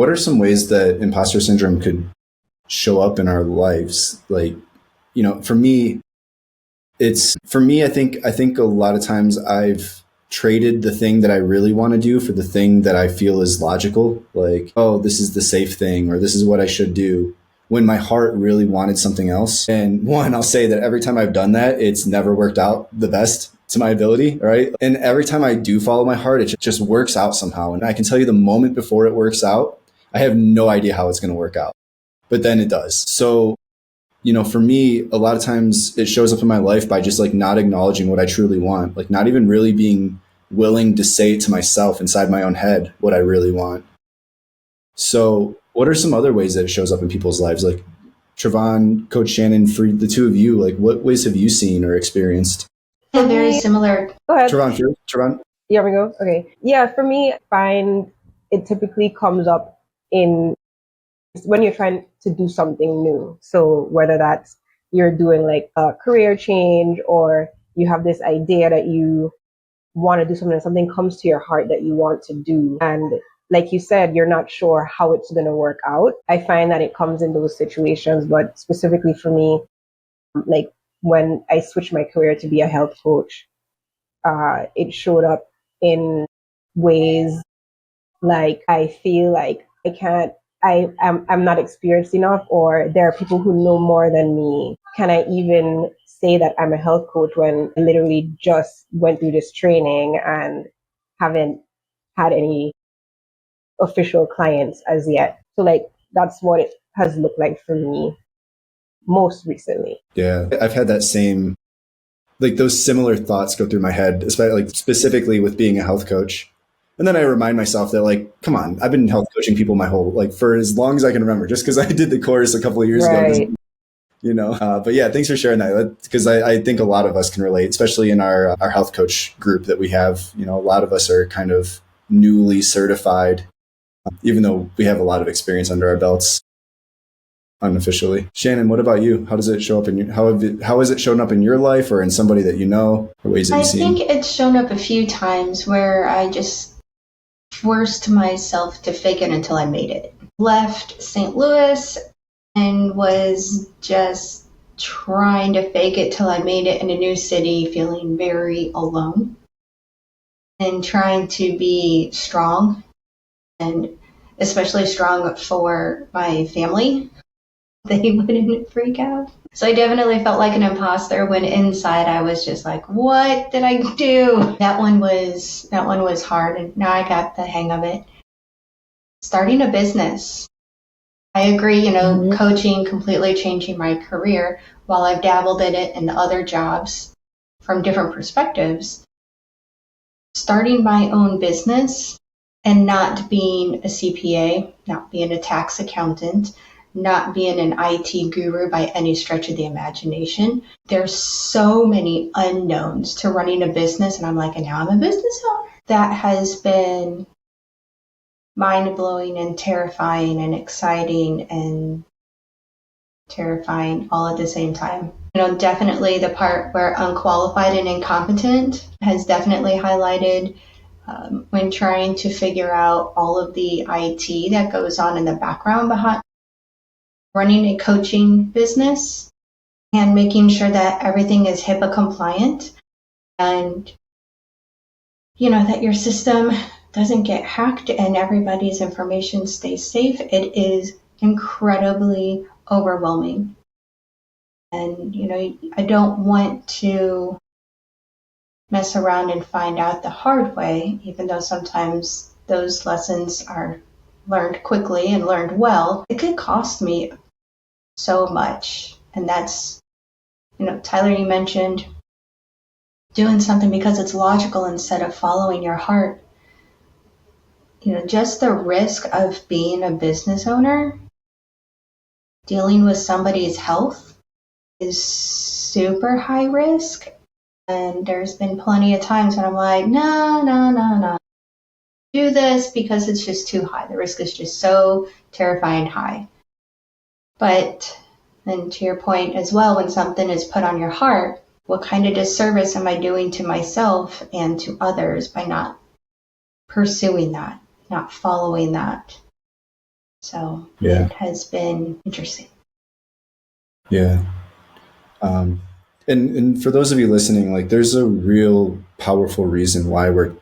what are some ways that imposter syndrome could show up in our lives? Like, for me, I think a lot of times I've traded the thing that I really want to do for the thing that I feel is logical. Like, oh, this is the safe thing, or this is what I should do, when my heart really wanted something else. And one, I'll say that every time I've done that, it's never worked out the best to my ability, right? And every time I do follow my heart, it just works out somehow. And I can tell you the moment before it works out, I have no idea how it's going to work out, but then it does. So, for me, a lot of times it shows up in my life by just like not acknowledging what I truly want, like not even really being willing to say it to myself inside my own head what I really want. So what are some other ways that it shows up in people's lives? Like Trevonne, Coach Shannon, for the two of you, like what ways have you seen or experienced? Very similar. Go ahead. Trevonne. Yeah, we go. Okay. Yeah, for me, I find it typically comes up in when you're trying to do something new. So whether that's you're doing like a career change, or you have this idea that you want to do something comes to your heart that you want to do. And like you said, you're not sure how it's going to work out. I find that it comes in those situations, but specifically for me, like when I switched my career to be a health coach, it showed up in ways like I feel like I'm not experienced enough, or there are people who know more than me. Can I even say that I'm a health coach when I literally just went through this training and haven't had any official clients as yet? So like that's what it has looked like for me most recently. Yeah, I've had that same, like those similar thoughts go through my head, especially like specifically with being a health coach. And then I remind myself that, like, come on, I've been health coaching people for as long as I can remember. Just because I did the course a couple of years ago, but yeah, thanks for sharing that, because I think a lot of us can relate, especially in our health coach group that we have. A lot of us are kind of newly certified, even though we have a lot of experience under our belts unofficially. Shannon, what about you? How does it show up in your, how has it shown up in your life or in somebody that you know, or ways that you've seen? I think it's shown up a few times where I just forced myself to fake it until I made it. Left St. Louis and was just trying to fake it till I made it in a new city, feeling very alone and trying to be strong, and especially strong for my family. They wouldn't freak out. So I definitely felt like an imposter when inside I was just like, what did I do? That one was hard, and now I got the hang of it. Starting a business. I agree, coaching, completely changing my career. While I've dabbled in it in other jobs from different perspectives, starting my own business and not being a CPA, not being a tax accountant, not being an IT guru by any stretch of the imagination. There's so many unknowns to running a business, and I'm like, and now I'm a business owner. That has been mind-blowing and terrifying and exciting and terrifying all at the same time. Definitely the part where unqualified and incompetent has definitely highlighted when trying to figure out all of the IT that goes on in the background behind running a coaching business and making sure that everything is HIPAA compliant and, that your system doesn't get hacked and everybody's information stays safe. It is incredibly overwhelming. And, I don't want to mess around and find out the hard way, even though sometimes those lessons are learned quickly and learned well. It could cost me so much. And that's, Tyler, you mentioned doing something because it's logical instead of following your heart. Just the risk of being a business owner, dealing with somebody's health is super high risk. And there's been plenty of times when I'm like, no. Do this because it's just too high. The risk is just so terrifying high. But then to your point as well, when something is put on your heart, what kind of disservice am I doing to myself and to others by not pursuing that, not following that? So Yeah. it has been interesting. Yeah. Um, and for those of you listening, like there's a real powerful reason why we're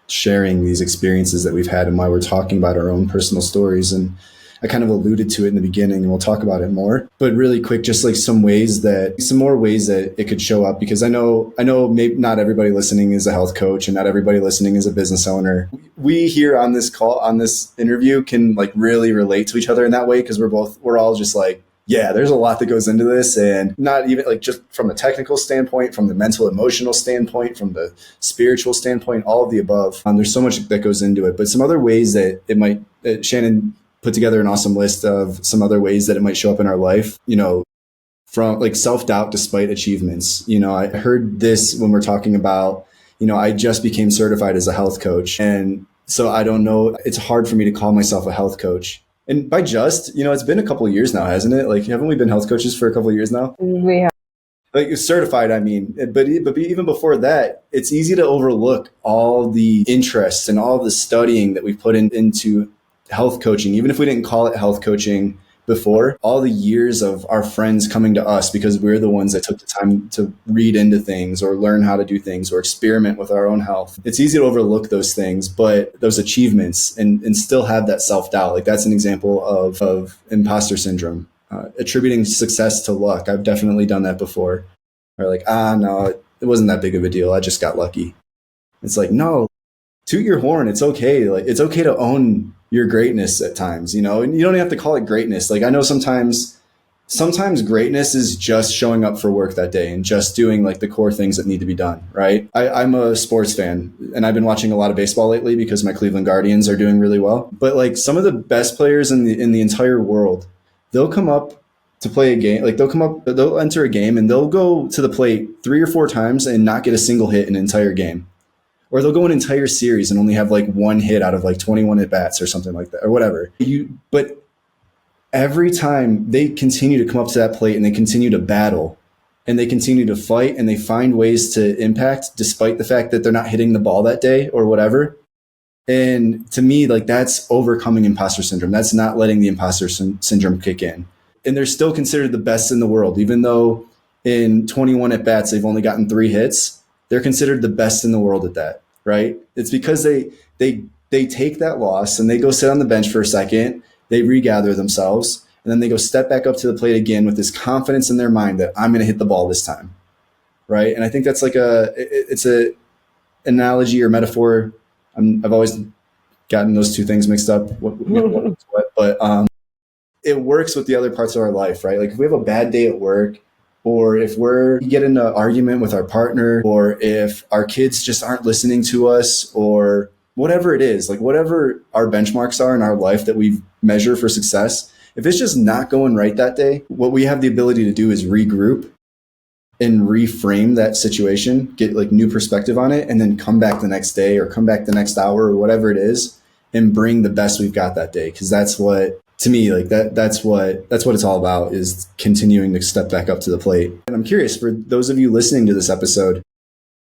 sharing these experiences that we've had and why we're talking about our own personal stories. And I kind of alluded to it in the beginning and we'll talk about it more, but really quick, just like some more ways that it could show up, because I know maybe not everybody listening is a health coach and not everybody listening is a business owner. We here on this call, on this interview, can like really relate to each other in that way. Cause we're all just like, yeah, there's a lot that goes into this, and not even like just from a technical standpoint, from the mental, emotional standpoint, from the spiritual standpoint, all of the above. There's so much that goes into it, but some other ways that it might, Shannon put together an awesome list of some other ways that it might show up in our life, from like self-doubt despite achievements. I heard this when we're talking about, I just became certified as a health coach. And so I don't know, it's hard for me to call myself a health coach. And by just, it's been a couple of years now, hasn't it? Like, haven't we been health coaches for a couple of years now? We have. Like certified, I mean, but even before that, it's easy to overlook all the interests and all the studying that we've put into health coaching. Even if we didn't call it health coaching before, all the years of our friends coming to us because we're the ones that took the time to read into things or learn how to do things or experiment with our own health. It's easy to overlook those things, but those achievements and still have that self-doubt. Like that's an example of imposter syndrome. Attributing success to luck. I've definitely done that before. Or like, no, it wasn't that big of a deal. I just got lucky. It's like, no, toot your horn. It's okay. Like, it's okay to own your greatness at times, and you don't have to call it greatness. Like, I know sometimes greatness is just showing up for work that day and just doing like the core things that need to be done. Right. I'm a sports fan and I've been watching a lot of baseball lately because my Cleveland Guardians are doing really well. But like some of the best players in the entire world, they'll come up to play a game. Like they'll enter a game and they'll go to the plate 3 or 4 times and not get a single hit in an entire game. Or they'll go an entire series and only have like one hit out of like 21 at bats or something like that or whatever. But every time they continue to come up to that plate and they continue to battle and they continue to fight and they find ways to impact despite the fact that they're not hitting the ball that day or whatever. And to me, like that's overcoming imposter syndrome. That's not letting the imposter syndrome kick in. And they're still considered the best in the world, even though in 21 at bats, they've only gotten 3 hits. They're considered the best in the world at that, right? It's because they take that loss and they go sit on the bench for a second. They regather themselves and then they go step back up to the plate again with this confidence in their mind that I'm going to hit the ball this time. Right. And I think that's like it's a analogy or metaphor. I've always gotten those two things mixed up. But it works with the other parts of our life, right? Like if we have a bad day at work, or if we get in an argument with our partner, or if our kids just aren't listening to us, or whatever it is, like whatever our benchmarks are in our life that we measure for success, if it's just not going right that day, what we have the ability to do is regroup and reframe that situation, get like new perspective on it, and then come back the next day or come back the next hour or whatever it is and bring the best we've got that day. Cause that's what, to me, like that's what it's all about, is continuing to step back up to the plate. And I'm curious, for those of you listening to this episode,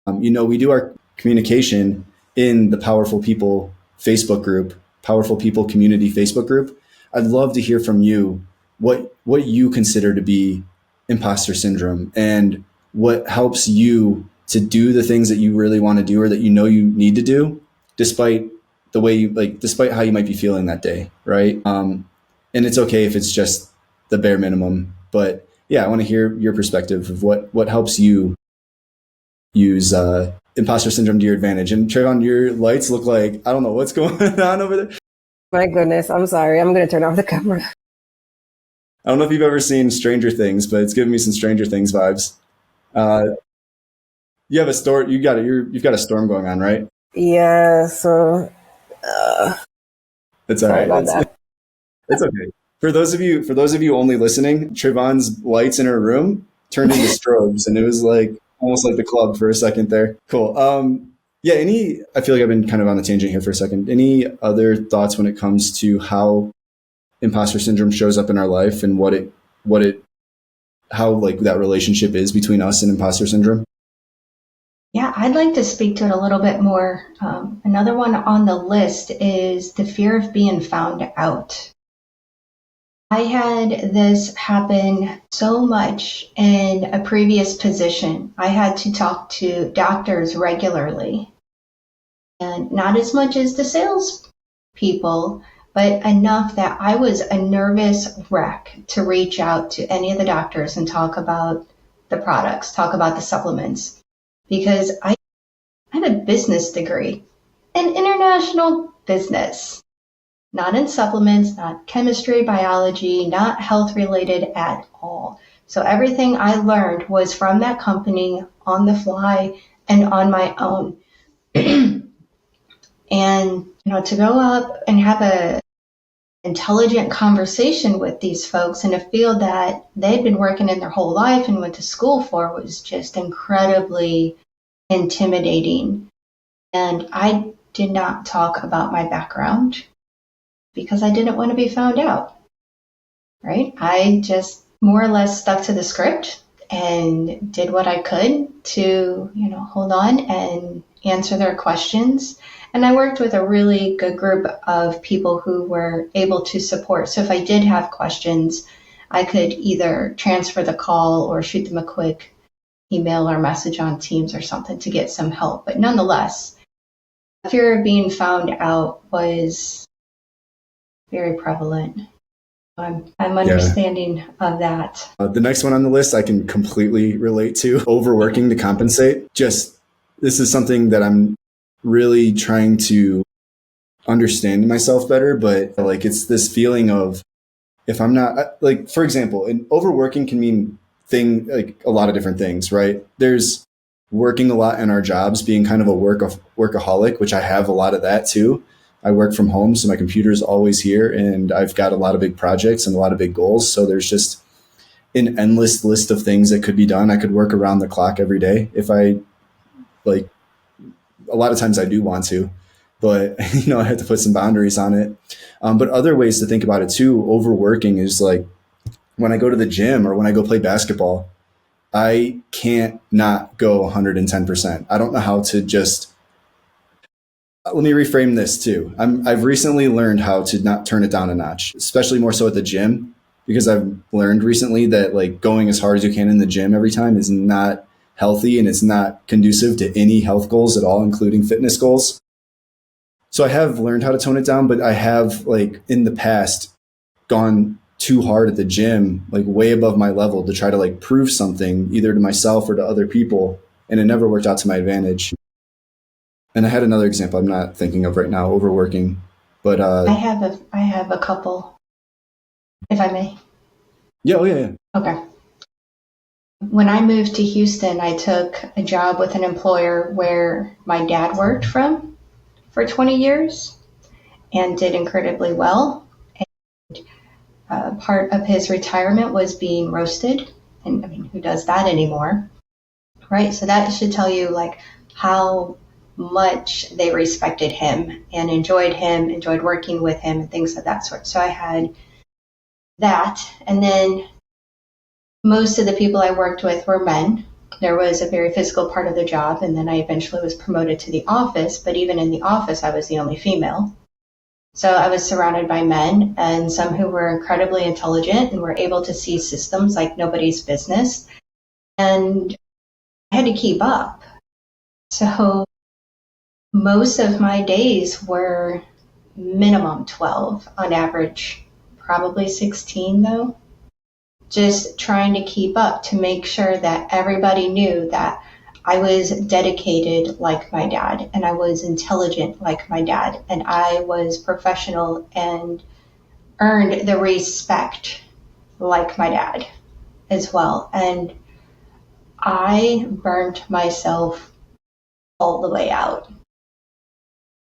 we do our communication in the Powerful People Facebook group, Powerful People Community Facebook group. I'd love to hear from you what you consider to be imposter syndrome and what helps you to do the things that you really want to do or that you know you need to do, despite the way despite how you might be feeling that day, right? And it's okay if it's just the bare minimum, but yeah, I want to hear your perspective of what helps you use imposter syndrome to your advantage. And Trevonne, your lights look like, I don't know what's going on over there. My goodness, I'm sorry. I'm going to turn off the camera. I don't know if you've ever seen Stranger Things, but it's giving me some Stranger Things vibes. You have a storm. You've got a storm going on, right? Yeah. So it's all sorry right. about that. It's okay. For those of you only listening, Trevonne's lights in her room turned into strobes, and it was like almost like the club for a second there. Cool. Yeah. I feel like I've been kind of on the tangent here for a second. Any other thoughts when it comes to how imposter syndrome shows up in our life and how like that relationship is between us and imposter syndrome? Yeah, I'd like to speak to it a little bit more. Another one on the list is the fear of being found out. I had this happen so much in a previous position. I had to talk to doctors regularly, and not as much as the sales people, but enough that I was a nervous wreck to reach out to any of the doctors and talk about the products, talk about the supplements, because I have a business degree in international business, not in supplements, not chemistry, biology, not health related at all. So everything I learned was from that company on the fly and on my own. And to go up and have a intelligent conversation with these folks in a field that they'd been working in their whole life and went to school for was just incredibly intimidating. And I did not talk about my background because I didn't want to be found out, right? I just more or less stuck to the script and did what I could to, hold on and answer their questions. And I worked with a really good group of people who were able to support. So if I did have questions, I could either transfer the call or shoot them a quick email or message on Teams or something to get some help. But nonetheless, fear of being found out was very prevalent. I'm Yeah. understanding of that. The next one on the list I can completely relate to: overworking to compensate. Just this is something that I'm really trying to understand myself better, but like it's this feeling of if I'm not like, for example, and overworking can mean like a lot of different things, right? There's working a lot in our jobs, being kind of a workaholic, which I have a lot of that too. I work from home, so my computer is always here, and I've got a lot of big projects and a lot of big goals. So there's just an endless list of things that could be done. I could work around the clock every day if I like. A lot of times I do want to, but I have to put some boundaries on it. But other ways to think about it too, overworking is like when I go to the gym or when I go play basketball, I can't not go 110%. I don't know how to just, let me reframe this too. I've recently learned how to not turn it down a notch, especially more so at the gym, because I've learned recently that like going as hard as you can in the gym every time is not healthy and it's not conducive to any health goals at all, including fitness goals. So I have learned how to tone it down, but I have like in the past gone too hard at the gym, like way above my level to try to like prove something either to myself or to other people. And it never worked out to my advantage. And I had another example I'm not thinking of right now, overworking, but I have a couple, if I may. yeah, oh yeah, yeah. Okay. When I moved to Houston, I took a job with an employer where my dad worked from for 20 years and did incredibly well. And part of his retirement was being roasted. And I mean, who does that anymore? Right? So that should tell you like how much they respected him and enjoyed working with him and things of that sort. So I had that. And then most of the people I worked with were men. There was a very physical part of the job, and then I eventually was promoted to the office, but even in the office, I was the only female. So I was surrounded by men and some who were incredibly intelligent and were able to see systems like nobody's business. And I had to keep up. So most of my days were minimum 12, on average, probably 16 though. Just trying to keep up to make sure that everybody knew that I was dedicated like my dad and I was intelligent like my dad and I was professional and earned the respect like my dad as well. And I burnt myself all the way out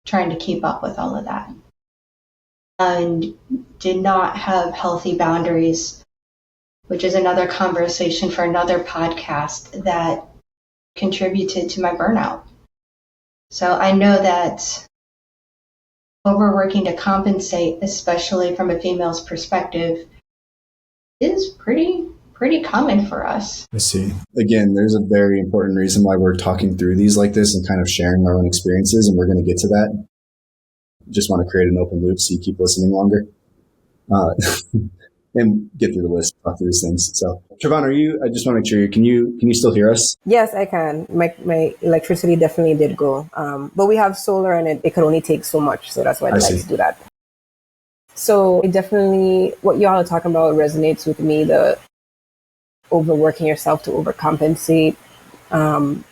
trying to keep up with all of that and did not have healthy boundaries, which is another conversation for another podcast that contributed to my burnout. So I know that overworking to compensate, especially from a female's perspective, is pretty common for us. I see. Again, there's a very important reason why we're talking through these like this and kind of sharing our own experiences, and we're going to get to that. Just want to create an open loop so you keep listening longer. and get through the list, talk through these things. So, Trevonne, I just want to make sure, can you still hear us? Yes, I can. My electricity definitely did go. But we have solar and it can only take so much. So that's why the lights do that. So it definitely, what y'all are talking about resonates with me, the overworking yourself to overcompensate. That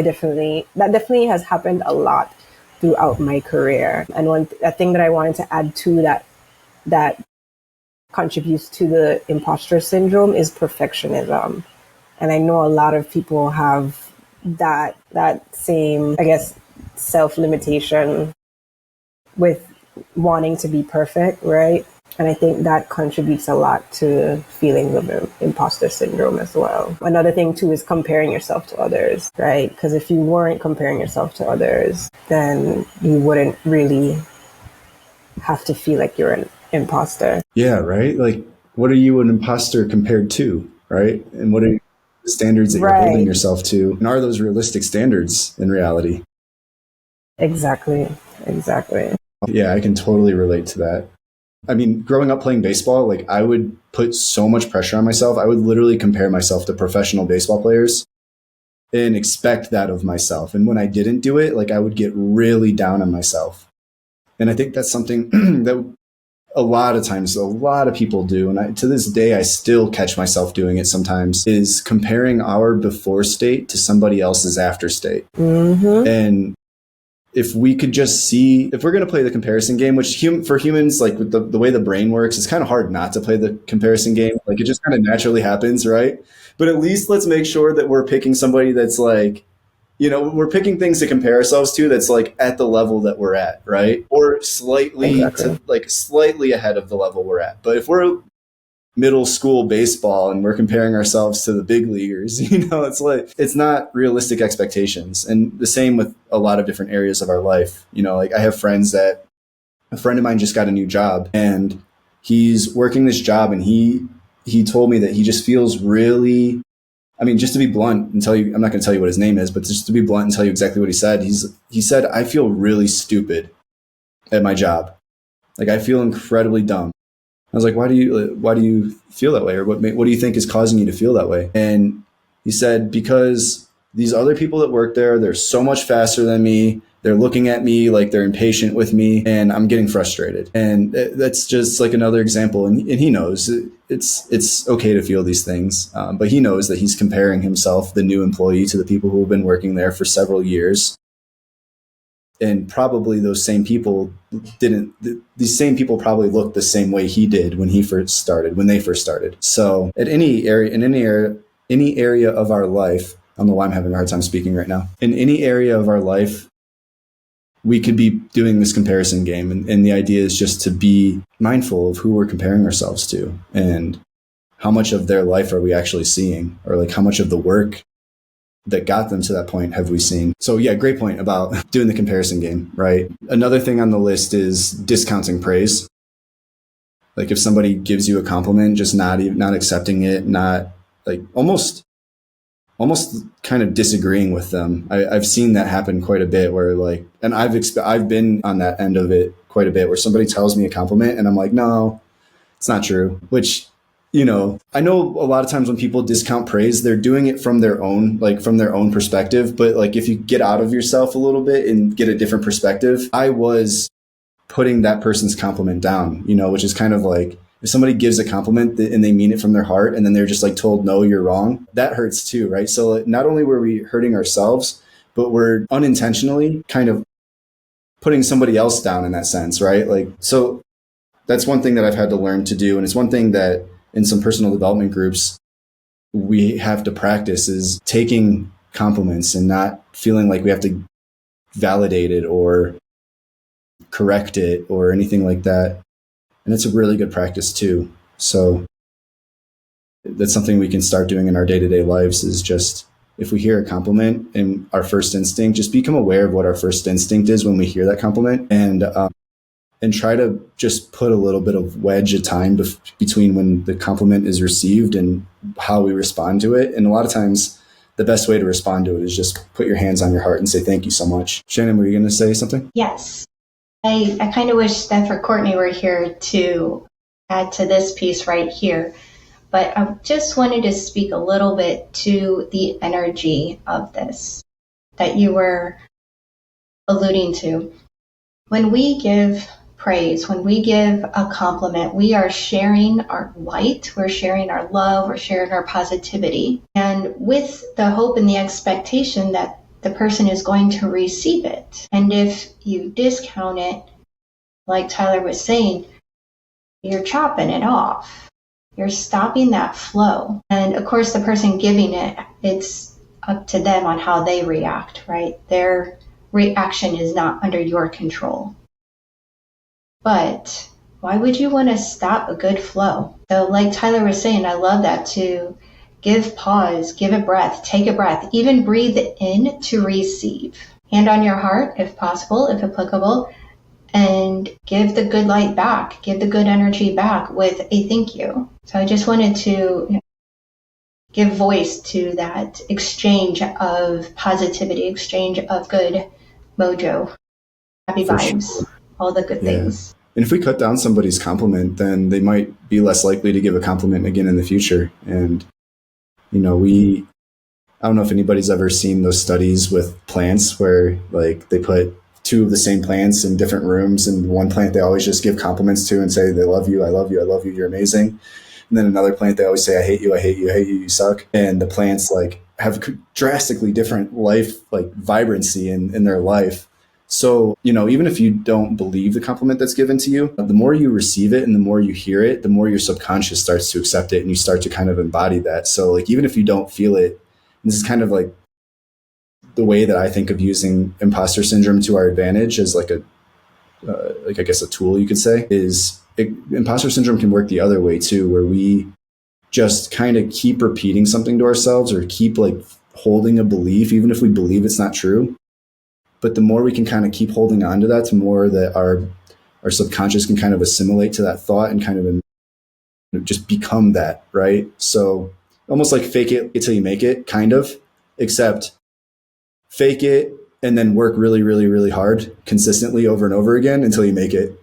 definitely has happened a lot throughout my career. And a thing that I wanted to add to that contributes to the imposter syndrome is perfectionism. And I know a lot of people have that same, I guess, self-limitation with wanting to be perfect, right? And I think that contributes a lot to feelings of imposter syndrome as well. Another thing too is comparing yourself to others, right? Because if you weren't comparing yourself to others, then you wouldn't really have to feel like you're an imposter. Yeah, right? Like, what are you an imposter compared to, right? And what are the standards that you're holding yourself to? And are those realistic standards in reality? Exactly. Yeah, I can totally relate to that. I mean, growing up playing baseball, like I would put so much pressure on myself. I would literally compare myself to professional baseball players and expect that of myself. And when I didn't do it, like I would get really down on myself. And I think that's something that a lot of times a lot of people do, and to this day I still catch myself doing it sometimes, is comparing our before state to somebody else's after state. And if we could just see, if we're going to play the comparison game, which for humans, like with the way the brain works, it's kind of hard not to play the comparison game. Like it just kind of naturally happens, right? But at least let's make sure that we're picking somebody that's like, we're picking things to compare ourselves to that's like at the level that we're at, right? Or slightly ahead of the level we're at. But if we're middle school baseball and we're comparing ourselves to the big leaguers, it's like, it's not realistic expectations. And the same with a lot of different areas of our life. Like I have friends that, a friend of mine just got a new job and he's working this job, and he told me that he just feels really, I mean, just to be blunt and tell you, I'm not going to tell you what his name is, but just to be blunt and tell you exactly what he said. He said, I feel really stupid at my job. Like I feel incredibly dumb. I was like, why do you feel that way? Or what do you think is causing you to feel that way? And he said, because these other people that work there, they're so much faster than me. They're looking at me like they're impatient with me, and I'm getting frustrated. And that's just like another example. And he knows it's okay to feel these things, but he knows that he's comparing himself, the new employee, to the people who have been working there for several years. And probably those same people these same people probably looked the same way he did when they first started. So at any area of our life, I don't know why I'm having a hard time speaking right now. In any area of our life, we could be doing this comparison game. And the idea is just to be mindful of who we're comparing ourselves to and how much of their life are we actually seeing, or like how much of the work that got them to that point have we seen. So yeah, great point about doing the comparison game, right? Another thing on the list is discounting praise. Like if somebody gives you a compliment, just not accepting it, not like almost kind of disagreeing with them. I've seen that happen quite a bit where like, and I've been on that end of it quite a bit where somebody tells me a compliment and I'm like, no, it's not true, which, I know a lot of times when people discount praise, they're doing it from their own perspective. But like, if you get out of yourself a little bit and get a different perspective, I was putting that person's compliment down, which is kind of like, if somebody gives a compliment and they mean it from their heart and then they're just like told, no, you're wrong, that hurts too, right? So not only were we hurting ourselves, but we're unintentionally kind of putting somebody else down in that sense, right? Like, so that's one thing that I've had to learn to do. And it's one thing that in some personal development groups, we have to practice, is taking compliments and not feeling like we have to validate it or correct it or anything like that. And it's a really good practice too. So that's something we can start doing in our day-to-day lives, is just, if we hear a compliment and our first instinct, just become aware of what our first instinct is when we hear that compliment, and try to just put a little bit of wedge of time between when the compliment is received and how we respond to it. And a lot of times the best way to respond to it is just put your hands on your heart and say, thank you so much. Shannon, were you going to say something? Yes. I kind of wish that for Courtney were here to add to this piece right here. But I just wanted to speak a little bit to the energy of this that you were alluding to. When we give praise, when we give a compliment, we are sharing our light, we're sharing our love, we're sharing our positivity, and with the hope and the expectation that the person is going to receive it. And if you discount it, like Tyler was saying, you're chopping it off. You're stopping that flow. And of course, the person giving it, it's up to them on how they react, right? Their reaction is not under your control. But why would you want to stop a good flow? So, like Tyler was saying, I love that, to give pause, give a breath, take a breath, even breathe in to receive. Hand on your heart, if possible, if applicable, and give the good light back, give the good energy back with a thank you. So I just wanted to give voice to that exchange of positivity, exchange of good mojo, happy For vibes, sure. all the good Yeah. things. And if we cut down somebody's compliment, then they might be less likely to give a compliment again in the future. And, I don't know if anybody's ever seen those studies with plants where like they put two of the same plants in different rooms, and one plant they always just give compliments to and say, they love you, I love you, I love you, you're amazing. And then another plant, they always say, I hate you, I hate you, I hate you, you suck. And the plants like have drastically different life, like vibrancy in their life. So, even if you don't believe the compliment that's given to you, the more you receive it and the more you hear it, the more your subconscious starts to accept it and you start to kind of embody that. So like, even if you don't feel it, this is kind of like the way that I think of using imposter syndrome to our advantage as like I guess a tool you could say is imposter syndrome can work the other way too, where we just kind of keep repeating something to ourselves or keep like holding a belief, even if we believe it's not true. But the more we can kind of keep holding on to that, the more that our subconscious can kind of assimilate to that thought and kind of just become that, right? So almost like fake it until you make it, kind of, except fake it and then work really, really, really hard consistently over and over again until you make it.